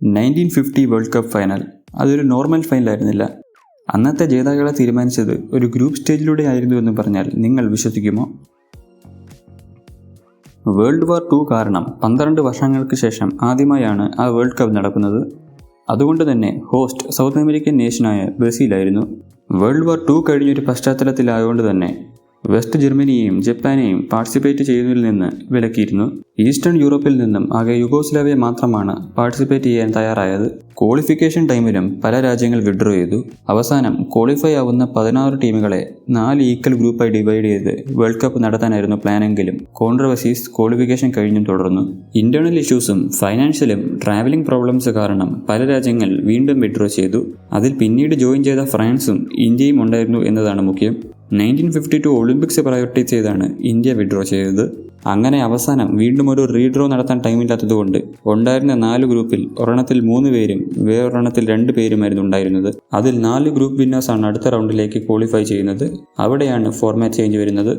1950 world cup final അതൊരു normal ഫൈനലായിരുന്നില്ല. അന്നത്തെ ജേതാക്കളെ തീരുമാനിച്ചത് ഒരു ഗ്രൂപ്പ് സ്റ്റേജിലൂടെ ആയിരുന്നു എന്ന് പറഞ്ഞാൽ നിങ്ങൾ വിശ്വസിക്കുമോ? വേൾഡ് വാർ 2 കാരണം 12 വർഷങ്ങൾക്ക് ശേഷം ആദ്യമായാണ് ആ വേൾഡ് കപ്പ് നടക്കുന്നത്. അതുകൊണ്ട് തന്നെ ഹോസ്റ്റ് സൗത്ത് അമേരിക്കൻ നേഷനായ ബ്രസീലായിരുന്നു. വേൾഡ് വാർ 2 കഴിഞ്ഞൊരു പശ്ചാത്തലത്തിലായതുകൊണ്ട് തന്നെ വെസ്റ്റ് ജർമ്മനിയെയും ജപ്പാനെയും പാർട്ടിസിപ്പേറ്റ് ചെയ്യുന്നതിൽ നിന്ന് വിലക്കിയിരുന്നു. ഈസ്റ്റേൺ യൂറോപ്പിൽ നിന്നും ആകെ യുഗോസ്ലാവിയ മാത്രമാണ് പാർട്ടിസിപ്പേറ്റ് ചെയ്യാൻ തയ്യാറായത്. ക്വാളിഫിക്കേഷൻ ടൈമിലും പല രാജ്യങ്ങൾ വിഡ്രോ ചെയ്തു. അവസാനം ക്വാളിഫൈ ആവുന്ന 16 ടീമുകളെ 4 ഈക്വൽ ഗ്രൂപ്പായി ഡിവൈഡ് ചെയ്ത് വേൾഡ് കപ്പ് നടത്താനായിരുന്നു പ്ലാനെങ്കിലും കോൺട്രവേഴ്സീസ് ക്വാളിഫിക്കേഷൻ കഴിഞ്ഞും തുടർന്നു. ഇന്റേണൽ ഇഷ്യൂസും ഫൈനാൻഷ്യലും ട്രാവലിംഗ് പ്രോബ്ലംസ് കാരണം പല രാജ്യങ്ങൾ വീണ്ടും വിഡ്രോ ചെയ്തു. അതിൽ പിന്നീട് ജോയിൻ ചെയ്ത ഫ്രാൻസും ഇന്ത്യയും ഉണ്ടായിരുന്നു എന്നതാണ് മുഖ്യം. 1952 ഒളിമ്പിക്സ് പ്രയോറിറ്റൈസ് ചെയ്താണ് ഇന്ത്യ വിഡ്രോ ചെയ്തത്. അങ്ങനെ അവസാനം വീണ്ടും ഒരു റീഡ്രോ നടത്താൻ ടൈമില്ലാത്തതുകൊണ്ട് ഉണ്ടായിരുന്ന 4 ഗ്രൂപ്പിൽ ഒരെണ്ണത്തിൽ 3 പേരും വേറൊരെണ്ണത്തിൽ 2 പേരുമായിരുന്നു ഉണ്ടായിരുന്നത്. അതിൽ 4 ഗ്രൂപ്പ് വിന്നേഴ്സാണ് അടുത്ത റൗണ്ടിലേക്ക് ക്വാളിഫൈ ചെയ്യുന്നത്. അവിടെയാണ് ഫോർമാറ്റ് ചേഞ്ച് വരുന്നത്.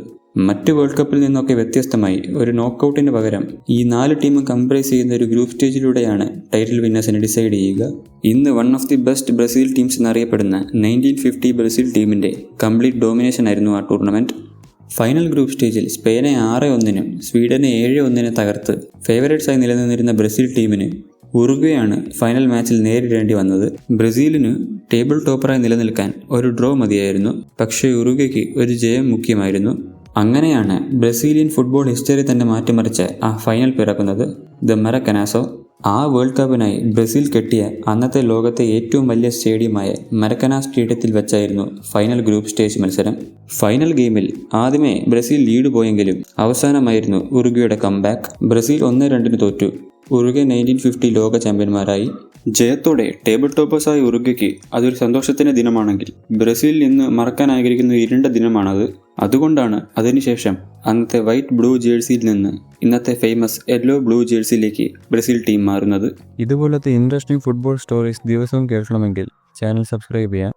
മറ്റ് വേൾഡ് കപ്പിൽ നിന്നൊക്കെ വ്യത്യസ്തമായി ഒരു നോക്കൌട്ടിന് പകരം ഈ 4 ടീമും കംപ്രൈസ് ചെയ്യുന്ന ഒരു ഗ്രൂപ്പ് സ്റ്റേജിലൂടെയാണ് ടൈറ്റിൽ വിന്നേഴ്സിനെ ഡിസൈഡ് ചെയ്യുക. ഇന്ന് one of the best Brazil teams എന്നറിയപ്പെടുന്ന 1950 ബ്രസീൽ ടീമിന്റെ കംപ്ലീറ്റ് ഡോമിനേഷൻ ആയിരുന്നു ആ ടൂർണമെന്റ്. ഫൈനൽ ഗ്രൂപ്പ് സ്റ്റേജിൽ സ്പെയിനെ 6-1 സ്വീഡനെ 7-1 തകർത്ത് ഫേവറേറ്റ്സായി നിലനിന്നിരുന്ന ബ്രസീൽ ടീമിന് ഉറുഗ്വേയാണ് ഫൈനൽ മാച്ചിൽ നേരിടേണ്ടി വന്നത്. ബ്രസീലിന് ടേബിൾ ടോപ്പറായി നിലനിൽക്കാൻ ഒരു ഡ്രോ മതിയായിരുന്നു. പക്ഷേ ഉറുഗ്വേക്ക് ഒരു ജയം മുഖ്യമായിരുന്നു. അങ്ങനെയാണ് ബ്രസീലിയൻ ഫുട്ബോൾ ഹിസ്റ്ററി തന്നെ മാറ്റിമറിച്ച ആ ഫൈനൽ പിറക്കുന്നത്, ദ മരക്കനാസോ. ആ വേൾഡ് കപ്പിനായി ബ്രസീൽ കെട്ടിയ അന്നത്തെ ലോകത്തെ ഏറ്റവും വലിയ സ്റ്റേഡിയമായ മരക്കന സ്റ്റേഡിയത്തിൽ വെച്ചായിരുന്നു ഫൈനൽ ഗ്രൂപ്പ് സ്റ്റേജ് മത്സരം. ഫൈനൽ ഗെയിമിൽ ആദ്യമേ ബ്രസീൽ ലീഡ് പോയെങ്കിലും അവസാനമായിരുന്നു ഉറുഗ്വേയുടെ കംബാക്ക്. ബ്രസീൽ 1-2 തോറ്റു. ഉറുഗ്വേ 1950 ലോക ചാമ്പ്യന്മാരായി. ജയത്തോടെ ടേബിൾ ടോപ്പേഴ്സായ ഉറുഗ്വേക്ക് അതൊരു സന്തോഷത്തിന്റെ ദിനമാണെങ്കിൽ ബ്രസീലിൽ നിന്ന് മറക്കാൻ ആഗ്രഹിക്കുന്ന ഇരുണ്ട ദിനമാണത്. അതുകൊണ്ടാണ് അതിനുശേഷം അന്നത്തെ വൈറ്റ് ബ്ലൂ ജേഴ്സിയിൽ നിന്ന് ഇന്നത്തെ ഫേമസ് യെല്ലോ ബ്ലൂ ജേഴ്സിയിലേക്ക് ബ്രസീൽ ടീം മാറുന്നത്. ഇതുപോലത്തെ ഇൻട്രസ്റ്റിംഗ് ഫുട്ബോൾ സ്റ്റോറീസ് ദിവസവും കേൾക്കണമെങ്കിൽ ചാനൽ സബ്സ്ക്രൈബ് ചെയ്യാം.